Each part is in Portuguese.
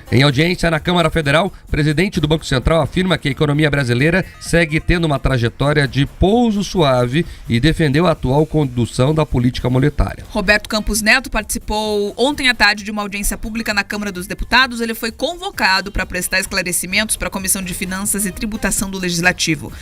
Em audiência na Câmara Federal, o presidente do Banco Central afirma que a economia brasileira segue tendo uma trajetória de pouso suave e defendeu a atual condução da política monetária. Roberto Campos Neto participou ontem à tarde de uma audiência pública na Câmara dos Deputados. Ele foi convocado para prestar esclarecimentos para a Comissão de Finanças e Tributação do Legislativo.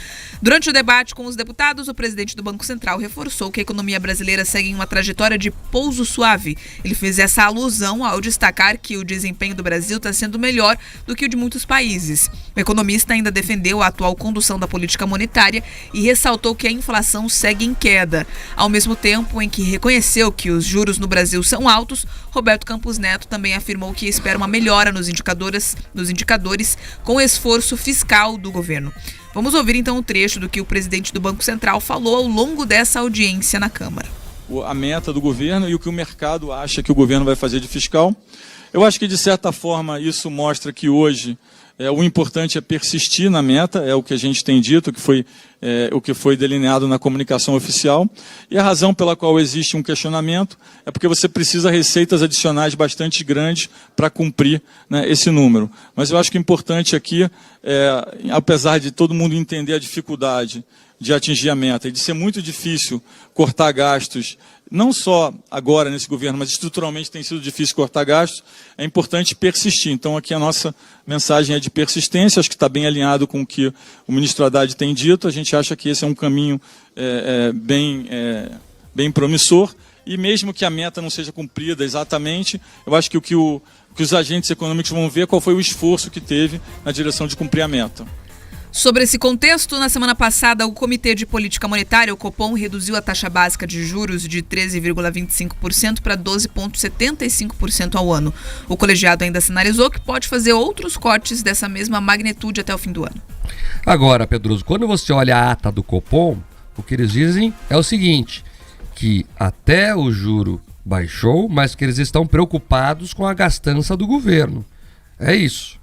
Durante o debate com os deputados, o presidente do Banco Central reforçou que a economia brasileira segue em uma trajetória de pouso suave. Ele fez essa alusão ao destacar que o desempenho do Brasil está sendo melhor do que o de muitos países. O economista ainda defendeu a atual condução da política monetária e ressaltou que a inflação segue em queda. Ao mesmo tempo em que reconheceu que os juros no Brasil são altos, Roberto Campos Neto também afirmou que espera uma melhora nos indicadores com o esforço fiscal do governo. Vamos ouvir então um trecho do que o presidente do Banco Central falou ao longo dessa audiência na Câmara. A meta do governo e o que o mercado acha que o governo vai fazer de fiscal. Eu acho que, de certa forma, isso mostra que hoje o importante é persistir na meta, é o que a gente tem dito, o que foi delineado na comunicação oficial. E a razão pela qual existe um questionamento é porque você precisa de receitas adicionais bastante grandes para cumprir, né, esse número. Mas eu acho que o importante aqui, apesar de todo mundo entender a dificuldade de atingir a meta e de ser muito difícil cortar gastos, não só agora nesse governo, mas estruturalmente tem sido difícil cortar gastos, é importante persistir. Então aqui a nossa mensagem é de persistência, acho que está bem alinhado com o que o ministro Haddad tem dito. A gente acha que esse é um caminho bem promissor, e mesmo que a meta não seja cumprida exatamente, eu acho que que os agentes econômicos vão ver qual foi o esforço que teve na direção de cumprir a meta. Sobre esse contexto, na semana passada, o Comitê de Política Monetária, o Copom, reduziu a taxa básica de juros de 13,25% para 12,75% ao ano. O colegiado ainda sinalizou que pode fazer outros cortes dessa mesma magnitude até o fim do ano. Agora, Pedroso, quando você olha a ata do Copom, o que eles dizem é o seguinte, que até o juro baixou, mas que eles estão preocupados com a gastança do governo. É isso.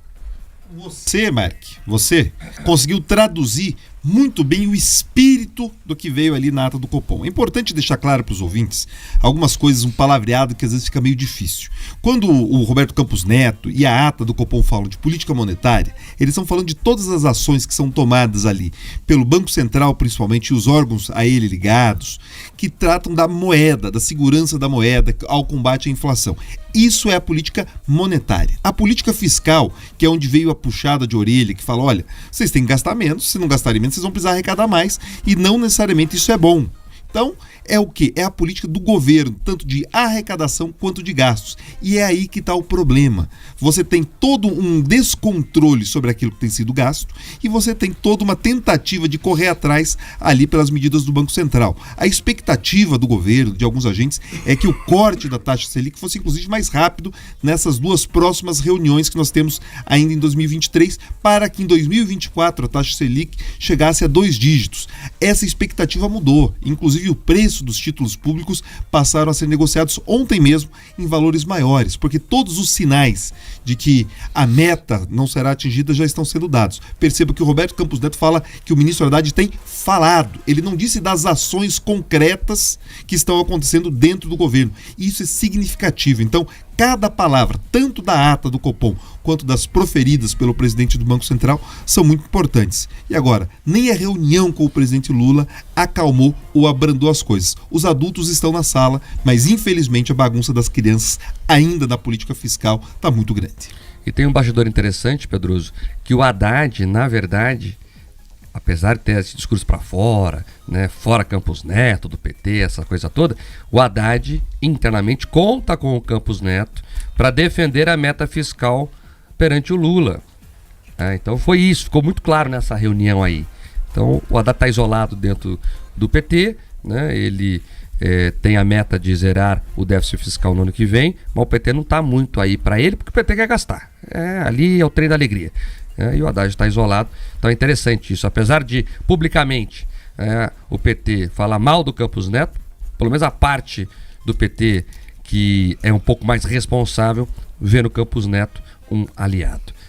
Você, Mark, você conseguiu traduzir muito bem o espírito do que veio ali na ata do Copom. É importante deixar claro para os ouvintes algumas coisas, um palavreado que às vezes fica meio difícil. Quando o Roberto Campos Neto e a ata do Copom falam de política monetária, eles estão falando de todas as ações que são tomadas ali pelo Banco Central, principalmente, e os órgãos a ele ligados, que tratam da moeda, da segurança da moeda, ao combate à inflação. Isso é a política monetária. A política fiscal, que é onde veio a puxada de orelha, que fala, olha, vocês têm que gastar menos, se não gastarem menos, vocês vão precisar arrecadar mais, e não necessariamente isso é bom. Então, é o quê? É a política do governo, tanto de arrecadação quanto de gastos. E é aí que está o problema. Você tem todo um descontrole sobre aquilo que tem sido gasto e você tem toda uma tentativa de correr atrás ali pelas medidas do Banco Central. A expectativa do governo, de alguns agentes, é que o corte da taxa Selic fosse inclusive mais rápido nessas duas próximas reuniões que nós temos ainda em 2023, para que em 2024 a taxa Selic chegasse a 2 dígitos. Essa expectativa mudou, inclusive o preço dos títulos públicos passaram a ser negociados ontem mesmo em valores maiores, porque todos os sinais de que a meta não será atingida já estão sendo dados. Perceba que o Roberto Campos Neto fala que o ministro Haddad tem falado. Ele não disse das ações concretas que estão acontecendo dentro do governo. Isso é significativo. Então, cada palavra, tanto da ata do Copom quanto das proferidas pelo presidente do Banco Central, são muito importantes. E agora, nem a reunião com o presidente Lula acalmou ou abrandou as coisas. Os adultos estão na sala, mas infelizmente a bagunça das crianças, ainda na política fiscal, está muito grande. E tem um bastidor interessante, Pedroso, que o Haddad, na verdade, apesar de ter esse discurso para fora, né, fora Campos Neto, do PT, essa coisa toda, o Haddad internamente conta com o Campos Neto para defender a meta fiscal perante o Lula. Então foi isso, ficou muito claro nessa reunião aí. Então o Haddad está isolado dentro do PT, né, ele tem a meta de zerar o déficit fiscal no ano que vem, mas o PT não está muito aí para ele, porque o PT quer gastar. Ali é o trem da alegria. E o Haddad está isolado. Então é interessante isso. Apesar de, publicamente, o PT falar mal do Campos Neto, pelo menos a parte do PT que é um pouco mais responsável, vê no Campos Neto um aliado.